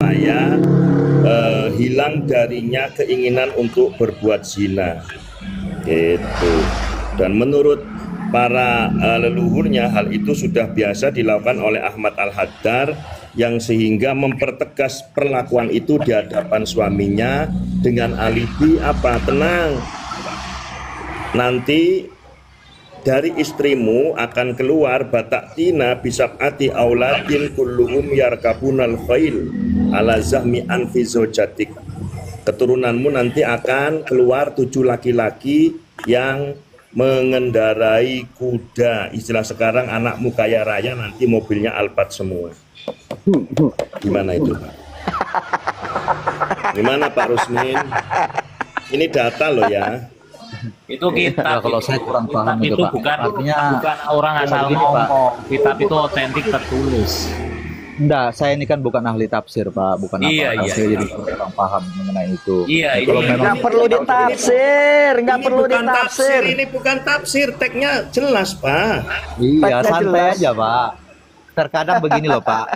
supaya hilang darinya keinginan untuk berbuat zina gitu. Dan menurut para leluhurnya hal itu sudah biasa dilakukan oleh Ahmad Al-Haddar, yang sehingga mempertegas perlakuan itu di hadapan suaminya dengan alibi apa? Tenang, nanti dari istrimu akan keluar batak tina bisab'ati auladin kulluhum yarkabunal khail ala zahmi anfi zawjatik. Keturunanmu nanti akan keluar 7 laki-laki yang mengendarai kuda. Istilah sekarang, anakmu kaya raya nanti mobilnya Alphard semua. Gimana itu, Pak? Gimana Pak Rusmin? Ini data loh ya. Itu kitab. Kalau saya kurang paham itu Pak. bukan Artinya bukan orang asal ngomong. Kitab itu otentik tertulis. Enggak, saya ini kan bukan ahli tafsir Pak, bukan tafsir, jadi kurang paham mengenai itu. Iya, kalau memang nggak perlu ditafsir, nggak perlu ditafsir. Ini bukan tafsir, teksnya jelas Pak. Iya, Teksnya santai jelas aja Pak. Terkadang begini loh Pak.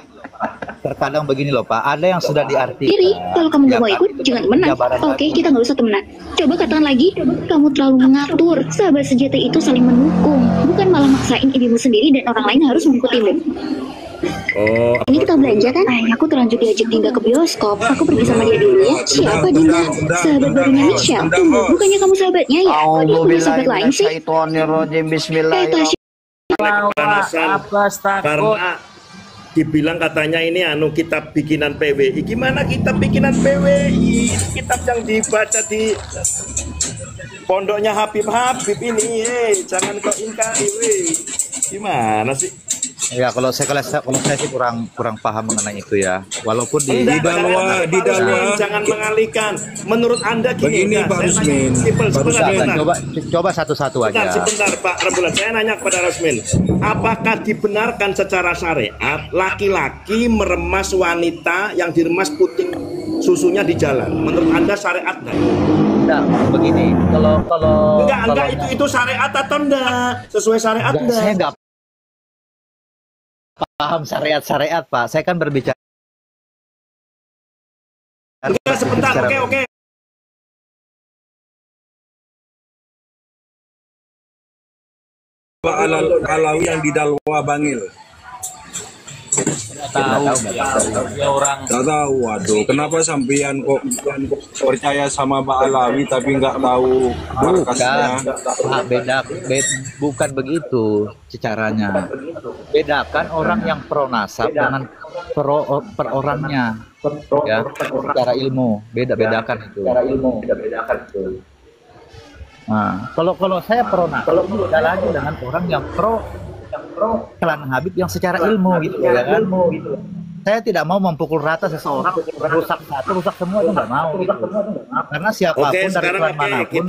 Terkadang begini loh Pak, ada yang sudah diartikan. Iri, kalau kamu gak mau ikut, jangan menang. Oke, kita nggak usah temenan. Coba katakan lagi, kamu terlalu mengatur. Sahabat sejati itu saling mendukung, bukan malah maksain ibumu sendiri dan orang lain harus mengikutimu. Oh, Ini kita belanja kan? Aku terlanjur diajak Dinda ke bioskop. Aku pergi sama dia dulu ya. Siapa Dinda? Sahabat barunya Michelle. Tunggu, bukannya kamu sahabatnya ya? Kok dia punya sahabat lain sih? Bismillahirrahmanirrahim. karena dibilang katanya ini kitab bikinan PWI. Gimana kitab bikinan PWI? Kitab yang dibaca di pondoknya Habib ini, jangan kau ingkari, gimana sih? Ya kalau saya sih kurang paham mengenai itu ya. Walaupun di dalam jangan mengalihkan. Menurut Anda gini, Pak Rusmin. Coba satu-satu aja. Sebentar Pak Rembulan, saya nanya kepada Rusmin, apakah dibenarkan secara syariat laki-laki meremas wanita yang diremas puting susunya di jalan? Menurut Anda syariat enggak? Enggak, begini. Kalau enggak itu syariat atau enggak? Sesuai syariat enggak? Saya enggak paham syariat Pak. Saya kan berbicara. Enggak, sebentar. Oke. Pak Alawi yang didalwa Bangil. Tahu ya orang. Tidak tahu, waduh. Kenapa sampean kok percaya sama Pak Alawi tapi nggak tahu markasnya? Bukan begitu caranya. Bedakan orang yang pro nasab dengan per orangnya, ya, secara ilmu. Bedakan itu. Nah, kalau saya pro nasab, beda lagi dengan orang yang pro klan Habib yang secara ilmu gitu ya kan. Saya tidak mau memukul rata seseorang, rusak satu, rusak semua, itu nggak mau gitu. Karena siapapun dari klan manapun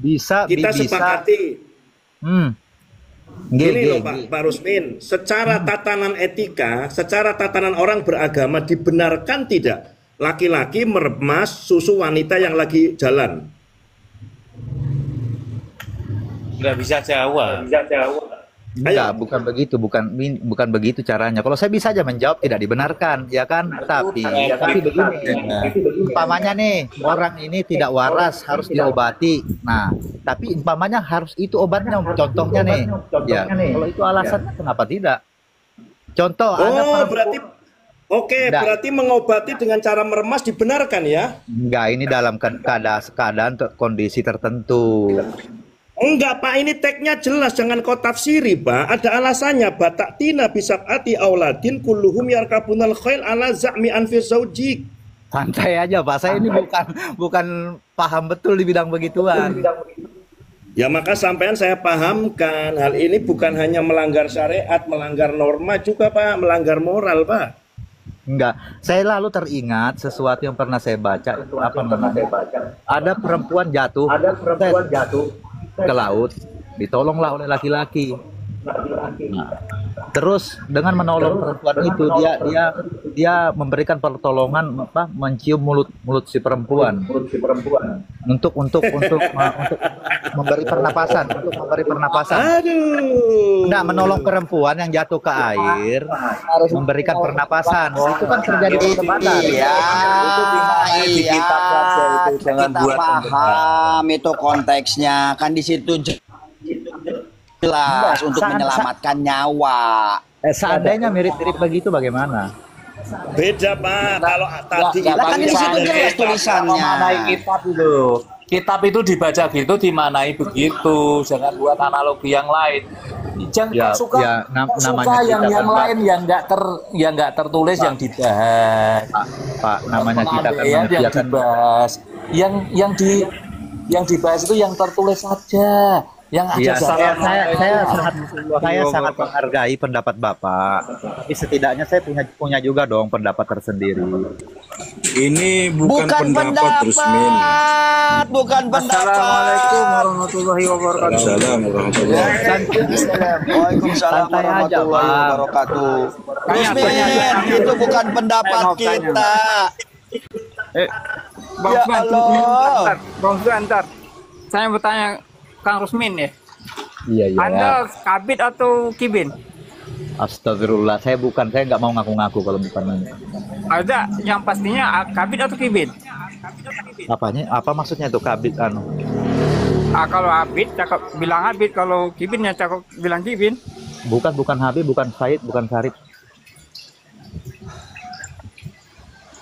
bisa sepakati. Gini loh Pak Rusmin, secara tatanan etika, secara tatanan orang beragama, dibenarkan tidak laki-laki meremas susu wanita yang lagi jalan? Nggak bisa jawab. Enggak, bukan begitu caranya. Kalau saya bisa aja menjawab tidak dibenarkan, ya kan? Tapi begini, umpamanya nih orang ini tidak waras harus diobati. Nah, tapi umpamanya harus itu obatnya, contohnya nih. Ya, kalau itu alasannya kenapa tidak? Contoh berarti mengobati dengan cara meremas dibenarkan ya? Enggak, ini dalam keadaan kondisi tertentu. Enggak Pak, ini teksnya jelas, jangan kau tafsiri Pak. Ada alasannya, batak tina bisab'ati auladin kulluhum yarkabunal khail ala za'mi anfi zawjik. Santai aja Pak, saya ini bukan paham betul di bidang begituan. Ya maka sampean saya pahamkan, hal ini bukan hanya melanggar syariat, melanggar norma juga Pak, melanggar moral Pak. Enggak, saya lalu teringat sesuatu yang pernah saya baca. Ada perempuan jatuh ke laut, ditolonglah oleh laki-laki. Nah, Terus dengan menolong perempuan itu dia memberikan pertolongan apa mencium mulut si perempuan untuk memberi pernapasan Aduh. Nah, menolong perempuan yang jatuh ke air harus memberikan pernapasan. Itu kan terjadi perdebatan. Iya, kita paham itu konteksnya kan di situ jelas untuk menyelamatkan nyawa. Seandainya mirip-mirip begitu bagaimana? Beda Pak, kalau tadi kan di situ jelas tulisannya. Memanai kitab itu. Kitab itu dibaca gitu, dimanai begitu. Jangan buat analogi yang lain. Jangan suka yang lain yang nggak tertulis yang dibahas. Pak, namanya kita kan yang dibahas. Yang dibahas itu yang tertulis saja. Yang ada saya sangat menghargai pendapat Bapak. Tapi setidaknya saya punya juga dong pendapat tersendiri. Ini bukan pendapat Rusmin. Bukan pendapat. Assalamualaikum warahmatullahi wabarakatuh. Waalaikumsalam warahmatullahi wabarakatuh. Rusmin, itu bukan pendapat kita. Bang Ya Allah. Bang Suantar, saya mau tanya Kang Rusmin ya. Iya. Anda kabit atau kibin? Astagfirullah, saya nggak mau ngaku-ngaku kalau bukan. Ada yang pastinya kabit atau kibin? Apa maksudnya itu kabit anu? Kalau Habib cakap bilang Habib, kalau kibinnya cakap bilang kibin. Bukan Habib, bukan Said, bukan Sarip.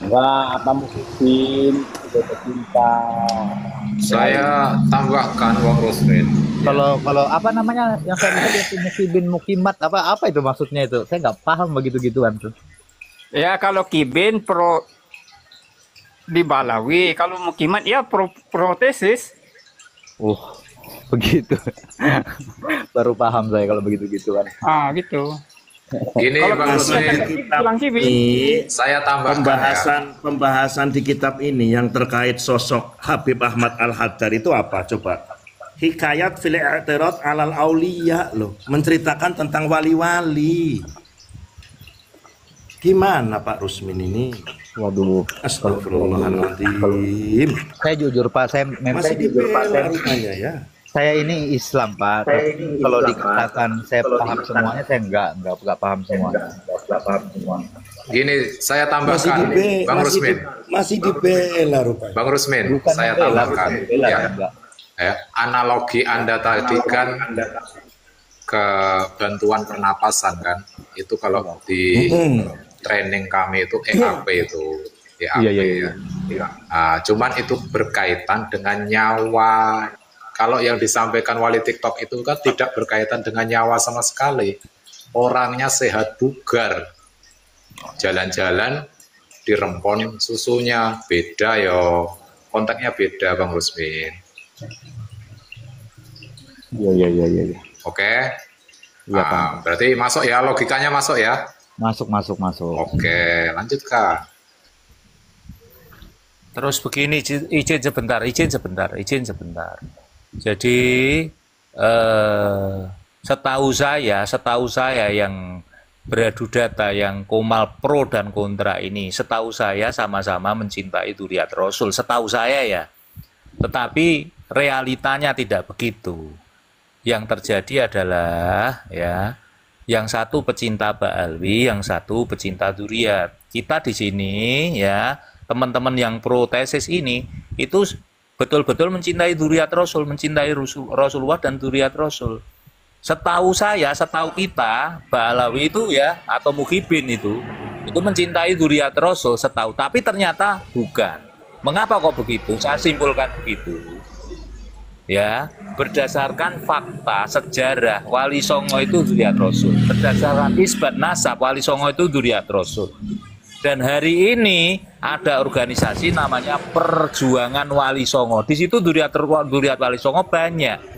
Enggak, apa musim cinta. Saya tambahkan Bang Rusmin. Kalau apa namanya yang saya lihat itu musibin mukimat apa itu maksudnya itu? Saya nggak paham begitu-gituan tuh. Ya kalau kibin pro di Balawi, kalau mukimat ya protesis. Begitu. Baru paham saya kalau begitu-gituan. Gitu. Gini Bang Rusmin, saya tambahkan pembahasan di kitab ini yang terkait sosok Habib Ahmad Al-Haddad itu apa coba? Hikayat fil i'tirad 'alal auliya loh, menceritakan tentang wali-wali. Gimana Pak Rusmin ini? Waduh, astagfirullahaladzim. Saya jujur Pak, saya ya. Saya ini Islam Pak. Kalau dikatakan saya paham semuanya, saya nggak paham semuanya. Gini, saya tambahkan Bang Rusmin. Masih dibela rupanya. Bang Rusmin, saya tambahkan ya, analogi Anda tadi kan ke bantuan pernapasan kan. Itu kalau di training kami itu EAP itu. Iya. Nah, cuman itu berkaitan dengan nyawa. Kalau yang disampaikan wali TikTok itu kan tidak berkaitan dengan nyawa sama sekali. Orangnya sehat bugar. Jalan-jalan dirempon susunya. Beda yo. Kontaknya beda Bang Rusmin. Iya. Oke. Berarti masuk ya, logikanya masuk ya? Masuk. Oke, lanjutkan. Terus begini, izin sebentar. Jadi setahu saya yang beradu data yang Komal pro dan kontra ini, setahu saya sama-sama mencintai Dzurriyyah Rasul, setahu saya ya. Tetapi realitanya tidak begitu. Yang terjadi adalah ya, yang satu pecinta Ba'alwi, yang satu pecinta Dzurriyyah. Kita di sini ya, teman-teman yang pro tesis ini itu betul-betul mencintai Dzurriyyah Rasul, mencintai Rasulullah dan Dzurriyyah Rasul. Setahu kita, Ba'alawi itu ya, atau Muhibin itu mencintai Dzurriyyah Rasul setahu, tapi ternyata bukan. Mengapa kok begitu? Saya simpulkan begitu. Ya, berdasarkan fakta sejarah, Wali Songo itu Dzurriyyah Rasul. Berdasarkan isbat nasab, Wali Songo itu Dzurriyyah Rasul. Dan hari ini ada organisasi namanya Perjuangan Wali Songo. Di situ Dzurriyyah Wali Songo banyak.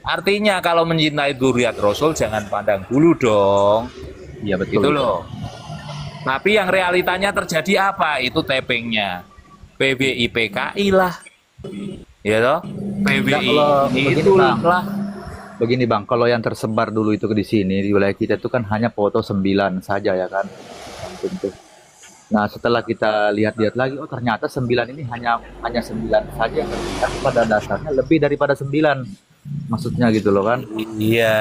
Artinya kalau mencintai Dzurriyyah Rasul jangan pandang bulu dong. Iya betul. Itu loh. Tapi yang realitanya terjadi apa? Itu tappingnya PBI PKI lah. Ya toh? PBI itu lah. begini Bang, kalau yang tersebar dulu itu di sini di wilayah kita itu kan hanya foto 9 saja ya kan. Tentu. Nah, setelah kita lihat-lihat lagi, oh ternyata 9 ini hanya 9 saja, tapi pada dasarnya lebih daripada 9. Maksudnya gitu loh kan. Iya,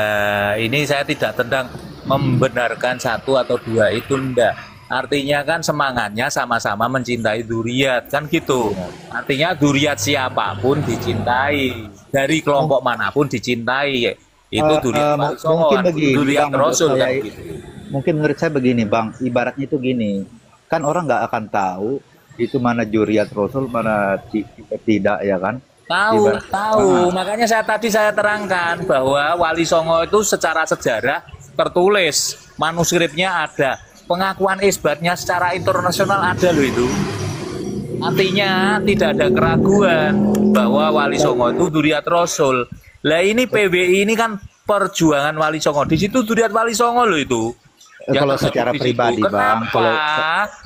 ini saya tidak tentang membenarkan satu atau dua, itu enggak. Artinya kan semangatnya sama-sama mencintai Dzurriyyat, kan gitu. Artinya Dzurriyyat siapapun dicintai, dari kelompok manapun dicintai. Itu Dzurriyyat Wali Songo, mungkin begini, Dzurriyyat Bang, Rasul kan saya, gitu. mungkin menurut saya begini Bang, ibaratnya itu gini, kan orang nggak akan tahu itu mana Dzurriyyat Rasul, mana tidak ya kan. Tahu. Makanya tadi saya terangkan bahwa Wali Songo itu secara sejarah tertulis, manuskripnya ada, pengakuan isbatnya secara internasional ada loh itu. Artinya tidak ada keraguan bahwa Wali Songo itu Dzurriyyat Rasul. Lah ini PBI ini kan perjuangan Wali Songo. Di situ Dzurriyyat Wali Songo loh itu. Kalau secara pribadi Bang,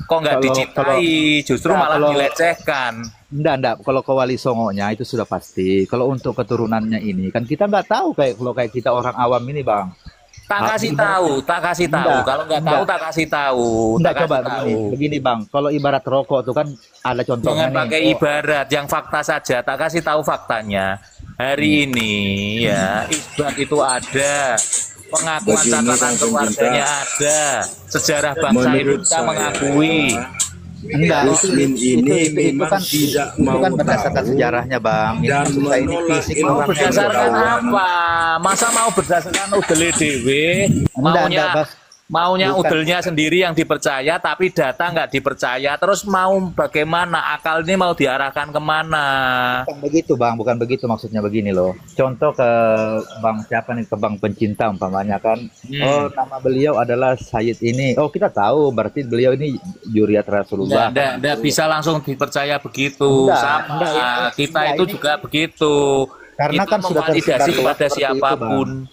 kok nggak dicintai, justru malah dilecehkan. Enggak. Kalau ke Wali Songonya itu sudah pasti. Kalau untuk keturunannya ini kan kita nggak tahu kalau kayak kita orang awam ini Bang. Tak kasih tahu. Kalau nggak tahu tak kasih tahu. Enggak, coba begini Bang. Kalau ibarat rokok tuh kan ada contohnya. Jangan pakai ibarat, yang fakta saja. Tak kasih tahu faktanya. Hari ini ya isbat itu ada. Pengakuan catatan keluarganya ada, sejarah bangsa Indonesia mengakui. Enggak, itu kan tidak mau, itu kan berdasarkan sejarahnya Bang. Dan menolak mau berdasarkan apa? Masa mau berdasarkan udele dewe? Maunya udelnya sendiri yang dipercaya, tapi data nggak dipercaya. Terus mau bagaimana? Akal ini mau diarahkan kemana? Bukan begitu Bang, bukan begitu maksudnya begini loh. Contoh ke Bang siapa nih, ke Bang Pencinta umpamanya kan. Oh nama beliau adalah Sayyid ini. Oh kita tahu berarti beliau ini Dzurriyyat Rasulullah. Nggak bisa langsung dipercaya begitu. Kita itu juga begitu. Karena kita kan sudah memvalidasi kepada siapapun.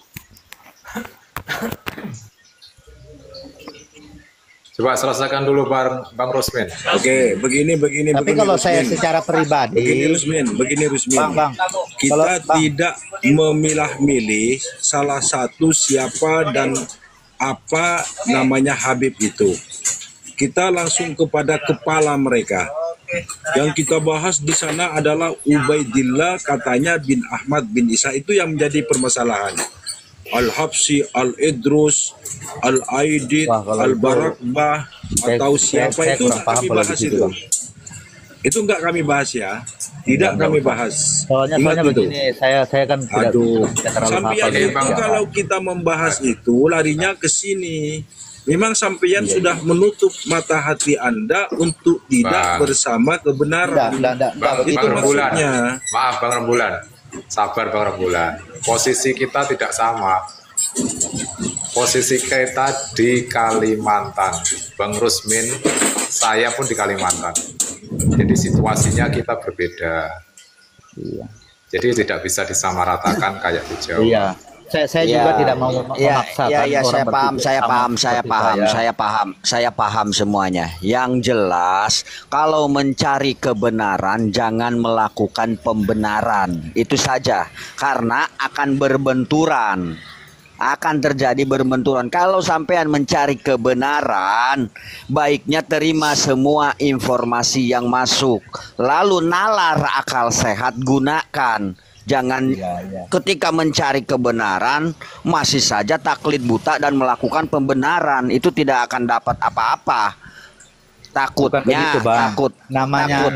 Coba selesaikan dulu Bang Rusmin. Oke, begini. Tapi kalau saya secara pribadi, begini Rusmin. Bang, kita tidak memilah-milih salah satu siapa dan apa namanya Habib itu. Kita langsung kepada kepala mereka. Yang kita bahas di sana adalah Ubaidillah, katanya bin Ahmad bin Isa, itu yang menjadi permasalahan. Al-Habsi, Al-Idrus, Al-Aidid, Al-Barakbah, atau siapa itu kami bahas itu. Itu enggak kami bahas ya. Tidak kami bahas. Soalnya begini, saya kan tidak terlalu hafal itu. Kalau kita membahas itu larinya ke sini. Memang sampeyan sudah menutup mata hati Anda untuk tidak bersama kebenaran. Itu maksudnya. Maaf Bang Rembulan. Sabar Bang Rembulan. Posisi kita tidak sama. Posisi kita di Kalimantan. Bang Rusmin, saya pun di Kalimantan. Jadi situasinya kita berbeda. Iya. Jadi tidak bisa disamaratakan kayak di Jawa. Iya. Saya juga tidak mau memaksakan orang saya paham semuanya. Yang jelas kalau mencari kebenaran jangan melakukan pembenaran. Itu saja. Karena akan berbenturan. Akan terjadi berbenturan. Kalau sampean mencari kebenaran, baiknya terima semua informasi yang masuk. Lalu nalar akal sehat gunakan. Jangan ketika mencari kebenaran masih saja taklid buta dan melakukan pembenaran, itu tidak akan dapat apa-apa. Takutnya, namanya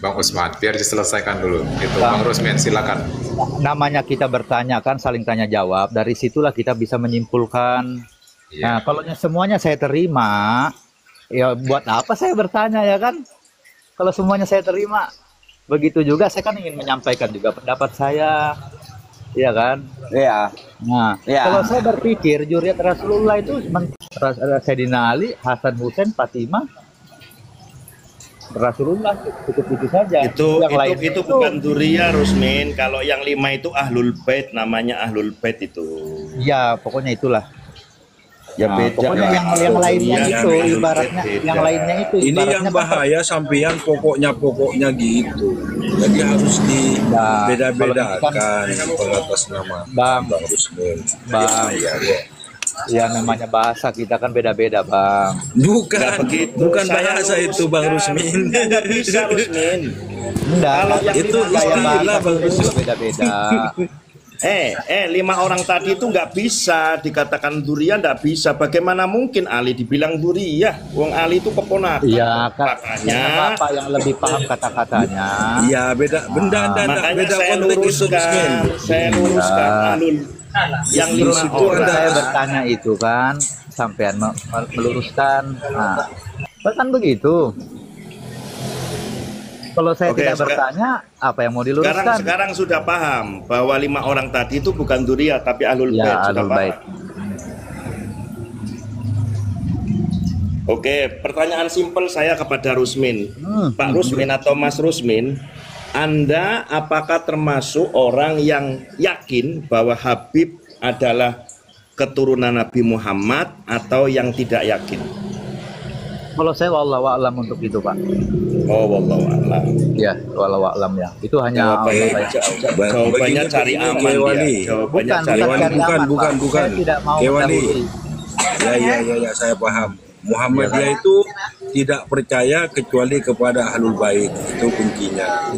Bang Usman, biar diselesaikan dulu. Itu Bang Rusmin, silakan. Namanya kita bertanya kan, saling tanya jawab. Dari situlah kita bisa menyimpulkan. Nah, kalau semuanya saya terima, ya buat apa saya bertanya ya kan? Kalau semuanya saya terima. Begitu juga saya kan ingin menyampaikan juga pendapat saya, iya kan? Iya. Nah, kalau saya berpikir Dzurriyyat Rasulullah itu Sayyidina Ali, Hasan Hussein, Fatimah, Rasulullah, cukup itu saja. Itu bukan Dzurriyyah Rusmin. Kalau yang 5 itu Ahlul Bait, namanya Ahlul Bait itu. Iya, pokoknya itulah. Ya Nah, beda. pokoknya Pak. yang lainnya Iya, itu beda. ibaratnya yang lainnya itu Ini ibaratnya yang kan bahaya sampean pokoknya gitu. Jadi harus nah, kalau ini kan dibeda-bedakan pengatasnamakan Bang, Bang Rusmin. Bang, ya namanya bahasa kita kan beda-beda, Bang. Nggak Bukan, begitu. bukan Saya bahasa itu Bang luruskan. Rusmin. Nggak bisa Rusmin. Enggak, Kalau yang Itu lima gaya orang istilah bahasa Bang kita juga Rusmin. beda-beda. 5 orang tadi itu nggak bisa dikatakan durian, nggak bisa. Bagaimana mungkin Ali dibilang durian? Wong Ali itu keponakan. Iya, Makanya karena Bapak yang lebih paham kata-katanya. Iya, beda makanya beda saya konteks itu Rusmin. luruskan alul yang Terus 5 itu orang. Saya bertanya itu kan, sampean meluruskan. Nah, kan begitu. Kalau saya Oke, tidak bertanya, apa yang mau diluruskan? Sekarang sudah paham bahwa 5 orang tadi itu bukan durian tapi ahlul bait. Ya, Sudah ahlul paham? bait. Oke, pertanyaan simpel saya kepada Rusmin. Pak Rusmin atau Mas Rusmin, Anda apakah termasuk orang yang yakin bahwa Habib adalah keturunan Nabi Muhammad atau yang tidak yakin? Kalau saya wallahu a'lam untuk itu, Pak. Oh, wallahu a'lam. Ya, wallahu a'lam ya. Itu hanya Allah saja. Jawabannya cari aman dia. Kewali. Jawabannya Bukan, cari bukan aman. cari aman, Pak. bukan. Saya tidak mau Kewali. mendahului. Ya, saya paham. Muhammadiyah itu tidak percaya kecuali kepada ahlul bait. Itu kuncinya.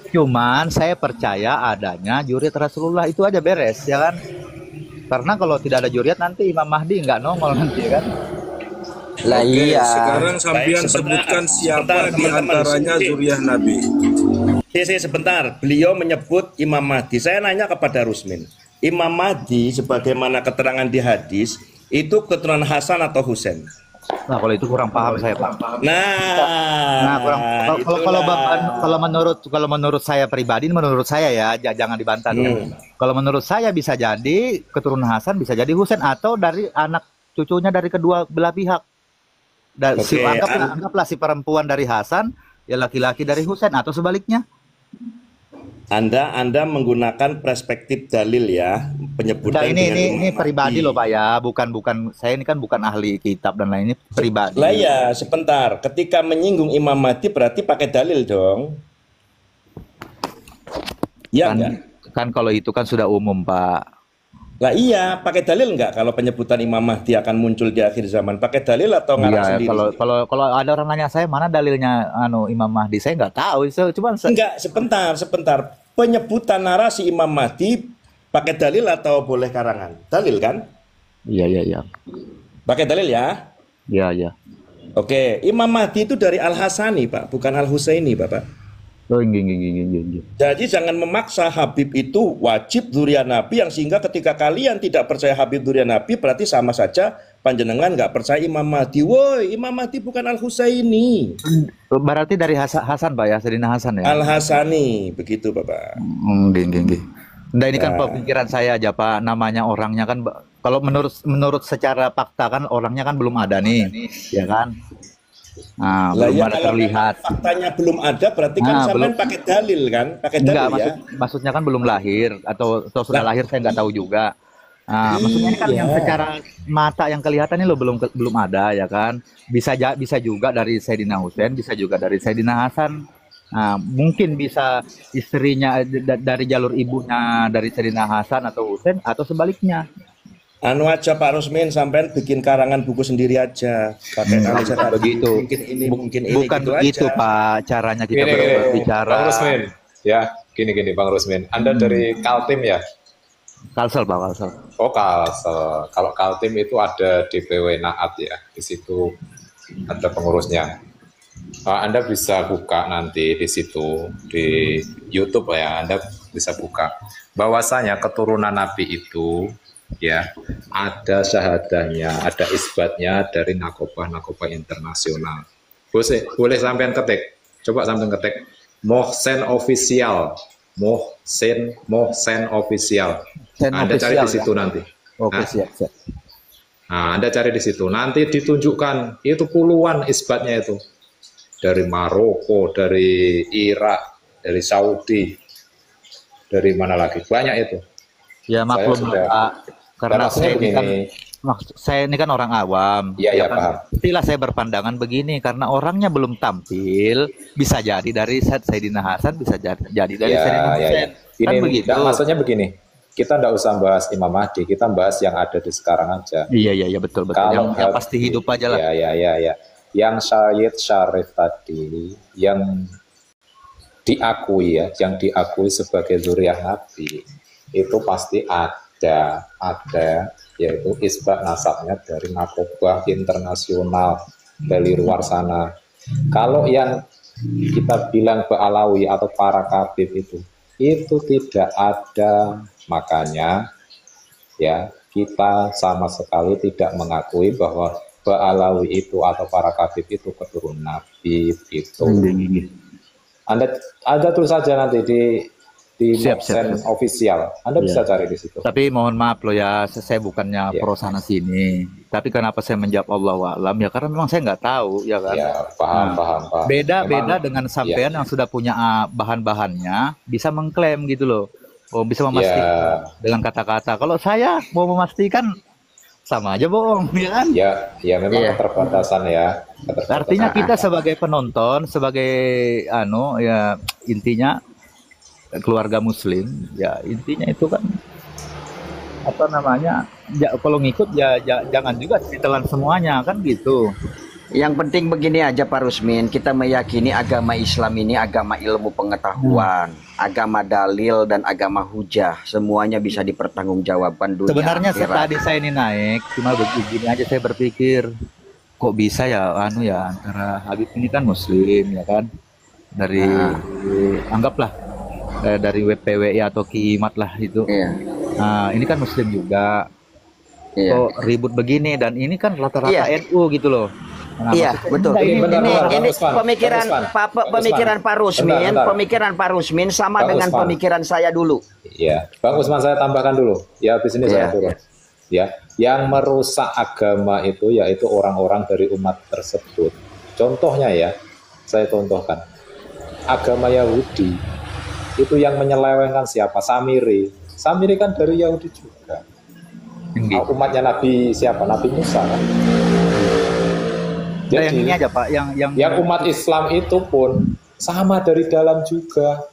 Cuman saya percaya adanya juriat Rasulullah, itu aja beres, ya kan? Karena kalau tidak ada juriat nanti Imam Mahdi nggak nongol nanti, kan? Lah Oke, iya. sekarang sampean Baik, sebutkan sebentar, siapa di teman-teman. antaranya zuriyah Nabi. Sebentar, beliau menyebut Imam Mahdi. Saya nanya kepada Rusmin, Imam Mahdi sebagaimana keterangan di hadis itu keturunan Hasan atau Husain? Nah, kalau itu kurang paham saya, Pak. Nah, Kurang. Kalau menurut saya pribadi, menurut saya ya, jangan dibantah dong. Kalau menurut saya bisa jadi keturunan Hasan, bisa jadi Husain, atau dari anak cucunya dari kedua belah pihak. Anggaplah si perempuan dari Hasan, ya laki-laki dari Husain, atau sebaliknya. Anda menggunakan perspektif dalil ya, penyebutan Nah, dengan ini Imam pribadi Mahdi. loh, Pak ya, bukan saya ini kan bukan ahli kitab dan lainnya, pribadi. Lah ya, sebentar. Ketika menyinggung Imam Mahdi berarti pakai dalil dong. Iya enggak? Kan kalau itu kan sudah umum, Pak. Lah iya, pakai dalil enggak kalau penyebutan Imam Mahdi akan muncul di akhir zaman? Pakai dalil atau ngarang Iya, sendiri? kalau ada orang nanya saya mana dalilnya Imam Mahdi, saya nggak tahu. Enggak, sebentar. Penyebutan narasi Imam Mahdi pakai dalil atau boleh karangan? Dalil kan? Iya. Pakai dalil ya? Iya. Oke, Imam Mahdi itu dari Al-Hasani, Pak, bukan Al-Husaini, Bapak. Oh, iya. Jadi jangan memaksa Habib itu wajib durian Nabi, yang sehingga ketika kalian tidak percaya Habib durian Nabi berarti sama saja panjenengan nggak percaya Imam Mahdi. Woi, Imam Mahdi bukan Al-Husaini. Berarti dari Hasan, Pak ya, Sayyidina Hasan ya. Al-Hasani, begitu Bapak. Gini. Nah, ini kan pemikiran saya aja, Pak. Namanya orangnya kan, kalau menurut secara fakta kan orangnya kan belum ada nih, ya kan? Nah, belum ada terlihat. Faktanya belum ada, berarti kan sampean pakai dalil kan? Pakai dalil ya? Maksudnya kan belum lahir atau sudah lahir, saya nggak tahu juga. Nah, maksudnya ini kan yang secara mata yang kelihatan ini lo belum ada, ya kan? Bisa juga dari Sayyidina Husain, bisa juga dari Sayyidina Hasan. Nah, mungkin bisa istrinya dari jalur ibunya dari Sayyidina Hasan atau Husain, atau sebaliknya. Anu aja Pak Rusmin, sampean bikin karangan buku sendiri aja. Pakai Bukan begitu. Mungkin ini Bukan gitu begitu, aja. Pak. Caranya kita Gini, berbicara. Bang Rusmin, ya, gini Bang Rusmin. Anda dari Kaltim ya? Kalsel, Pak, Kalsel. Oh, Kalsel. Kalau Kaltim itu ada DPW Naat ya. Di situ ada pengurusnya. Anda bisa buka nanti di situ di YouTube ya. Anda bisa buka. Bahwasanya keturunan Nabi itu ya ada syahadahnya, ada isbatnya dari nakobah internasional. Boleh sampean ketik. Coba sampean ketik Mohsen Official. Mohsen Official. Anda cari di situ nanti. Oke, siap. Nah, Anda cari di situ. Nanti ditunjukkan itu puluhan isbatnya itu. Dari Maroko, dari Irak, dari Saudi, dari mana lagi? Banyak itu. Ya maklum, Pak. Karena maksudnya saya ini kan orang awam. Iya, Ya iya, kan? paham. Pastilah saya berpandangan begini karena orangnya belum tampil, bisa jadi dari Sayyidina Hasan, bisa jadi dari Ya, Sayyidina ya, ya. Husain. Kan Ini begitu. maksudnya begini. Kita nggak usah bahas Imam Mahdi, kita bahas yang ada di sekarang aja. Iya betul. Kalau Yang pasti hidup aja lah. Ya. Yang Syed Syarif tadi, yang diakui yang diakui sebagai zuriyah Nabi, itu pasti ada, yaitu isbat nasabnya dari narkoba internasional dari luar sana. Kalau yang kita bilang Ba'alawi atau para kabib itu tidak ada. Makanya ya kita sama sekali tidak mengakui bahwa Ba'alawi itu atau para kabib itu keturunan Nabi itu. Anda tulis saja nanti di Moxen official. Anda bisa cari di situ. Tapi mohon maaf loh ya, saya bukannya pro sana sini. Tapi kenapa saya menjawab Allahu a'lam ya karena memang saya nggak tahu ya kan. Ya, paham. Beda dengan sampean yang sudah punya bahan-bahannya bisa mengklaim gitu loh. Oh, bisa memastikan dengan kata-kata. Kalau saya mau memastikan sama aja bohong, ya kan? Ya memang keterbatasan ya. Artinya kita sebagai penonton, sebagai ya intinya keluarga Muslim, ya intinya itu kan apa namanya? Ya, kalau ngikut ya jangan juga ditelan semuanya kan gitu. Yang penting begini aja Pak Rusmin, kita meyakini agama Islam ini agama ilmu pengetahuan, agama dalil dan agama hujah, semuanya bisa dipertanggungjawabkan dunia. Sebenarnya akhirat. tadi saya ini naik, cuma begini aja saya berpikir, kok bisa ya antara Habib ini kan Muslim ya kan, dari anggaplah dari WPWI atau Kiimat lah itu. Nah, ini kan Muslim juga. Kok ribut begini dan ini kan rata-rata NU gitu loh. Nah, betul. Ini pemikiran Pak Rusmin, Bentar. pemikiran Pak Rusmin sama Bang dengan Usman. pemikiran saya dulu. Iya, Bang Usman saya tambahkan dulu. Ya, habis ini saya turun. Ya, yang merusak agama itu yaitu orang-orang dari umat tersebut. Contohnya ya, saya contohkan. Agama Yahudi itu yang menyelewengkan siapa? Samiri. Samiri kan dari Yahudi juga. Umatnya Nabi siapa? Nabi Musa kan. Jadi, yang ini aja Pak, yang umat Islam itu pun sama dari dalam juga.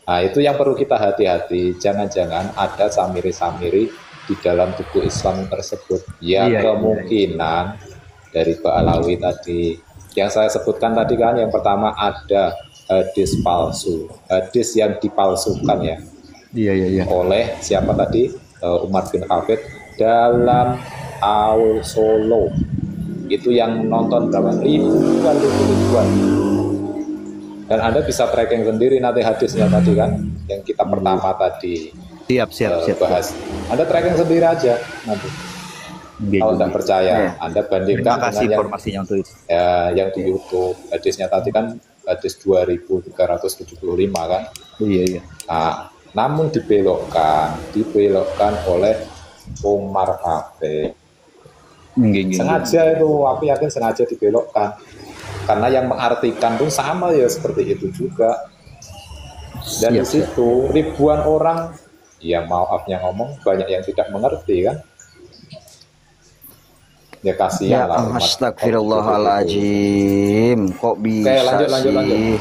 Nah, itu yang perlu kita hati-hati. Jangan-jangan ada samiri-samiri di dalam tubuh Islam tersebut. Ya, kemungkinan dari Ba'alawi tadi. Yang saya sebutkan tadi kan, yang pertama ada hadis palsu. Hadis yang dipalsukan ya. Oleh siapa tadi? Umar bin Khattab dalam Aul Solo. Itu yang nonton berapa? Ribuan. Dan Anda bisa tracking sendiri nanti hadisnya tadi kan, yang kita pertama tadi siap bahas. Anda tracking sendiri aja nanti. Kalau tidak percaya, Anda bandingkan dengan informasinya untuk itu. Yang di YouTube. Hadisnya tadi kan hadis 2375 kan. Iya. Nah, namun dibelokkan oleh Umar Khattab. Sengaja itu, aku yakin sengaja dibelokkan karena yang mengartikan pun sama ya seperti itu juga. Dan di situ ribuan orang, ya maafnya ngomong, banyak yang tidak mengerti kan. Ya kasihan lah. Astagfirullahaladzim, kok bisa lanjut.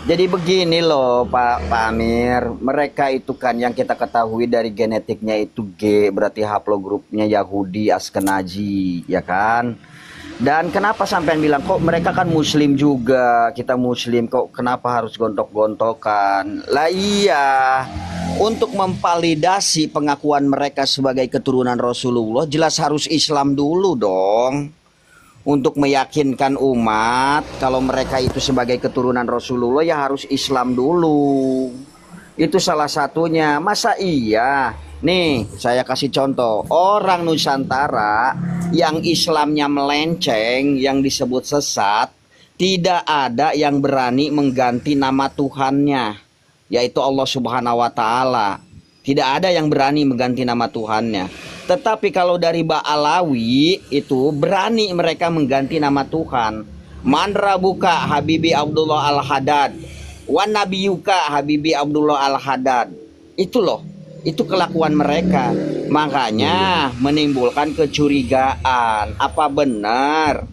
Jadi begini loh Pak Amir, mereka itu kan yang kita ketahui dari genetiknya itu G, berarti haplogrupnya Yahudi Askenazi, ya kan? Dan kenapa sampean bilang kok mereka kan Muslim juga, kita Muslim, kok kenapa harus gontok-gontokan? Lah iya, untuk memvalidasi pengakuan mereka sebagai keturunan Rasulullah, jelas harus Islam dulu dong. Untuk meyakinkan umat kalau mereka itu sebagai keturunan Rasulullah ya harus Islam dulu. Itu salah satunya. Masa iya? Nih saya kasih contoh. Orang Nusantara yang Islamnya melenceng, yang disebut sesat, tidak ada yang berani mengganti nama Tuhannya, yaitu Allah Subhanahu wa Ta'ala. Tidak ada yang berani mengganti nama Tuhannya. Tetapi kalau dari Ba'alawi itu berani mereka mengganti nama Tuhan. Man rabuka Habibi Abdullah Al-Haddad, wan nabiyuka Habibi Abdullah Al-Haddad. Itu loh, itu kelakuan mereka. Makanya menimbulkan kecurigaan. Apa benar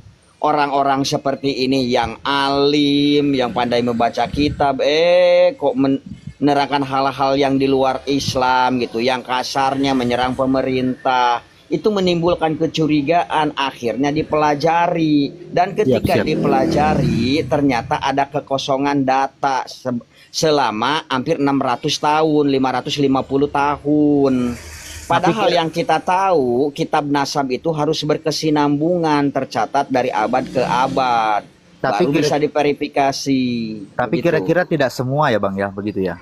orang-orang seperti ini yang alim, yang pandai membaca kitab, kok menerangkan hal-hal yang di luar Islam gitu, yang kasarnya menyerang pemerintah. Itu menimbulkan kecurigaan, akhirnya dipelajari. Dan ketika dipelajari, ternyata ada kekosongan data selama hampir 600 tahun, 550 tahun. Padahal yang kita tahu, kitab nasab itu harus berkesinambungan, tercatat dari abad ke abad. Baru bisa diverifikasi. Tapi kira-kira tidak semua ya Bang ya, begitu ya?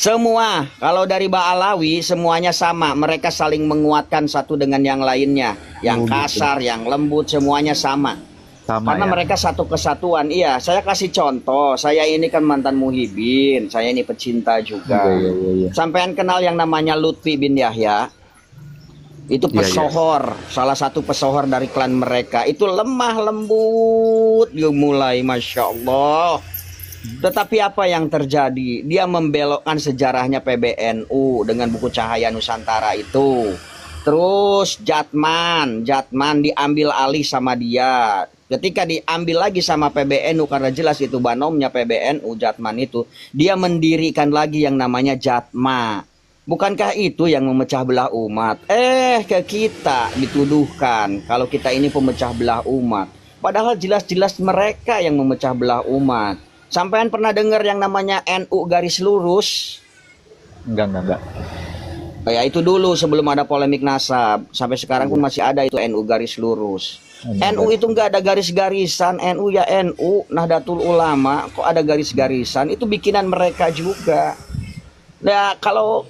Semua, kalau dari Ba'alawi semuanya sama. Mereka saling menguatkan satu dengan yang lainnya. Yang kasar, yang lembut, semuanya sama. Karena mereka satu kesatuan. Iya, saya kasih contoh. Saya ini kan mantan muhibin. Saya ini pecinta juga. Sampean kenal yang namanya Lutfi bin Yahya? Itu pesohor. Salah satu pesohor dari klan mereka. Itu lemah lembut. Dia mulai, Masya Allah. Tetapi apa yang terjadi? Dia membelokkan sejarahnya PBNU dengan buku Cahaya Nusantara itu. Terus Jatman diambil alih sama dia. Ketika diambil lagi sama PBNU, karena jelas itu banomnya PBNU, Jatman itu, dia mendirikan lagi yang namanya Jatma. Bukankah itu yang memecah belah umat? Ke kita dituduhkan kalau kita ini pemecah belah umat. Padahal jelas-jelas mereka yang memecah belah umat. Sampean pernah dengar yang namanya NU garis lurus? Enggak. Ya itu dulu sebelum ada polemik nasab. Sampai sekarang pun masih ada itu NU garis lurus. NU itu nggak ada garis-garisan. NU ya NU, Nahdlatul Ulama. Kok ada garis-garisan? Itu bikinan mereka juga. Nah kalau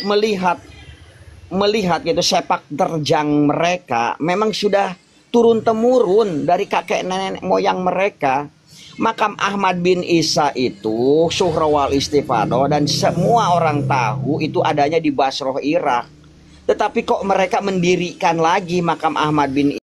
melihat gitu sepak terjang mereka memang sudah turun temurun dari kakek nenek moyang mereka. Makam Ahmad bin Isa itu Suhrawal Istifadoh dan semua orang tahu itu adanya di Basroh, Irak. Tetapi kok mereka mendirikan lagi makam Ahmad bin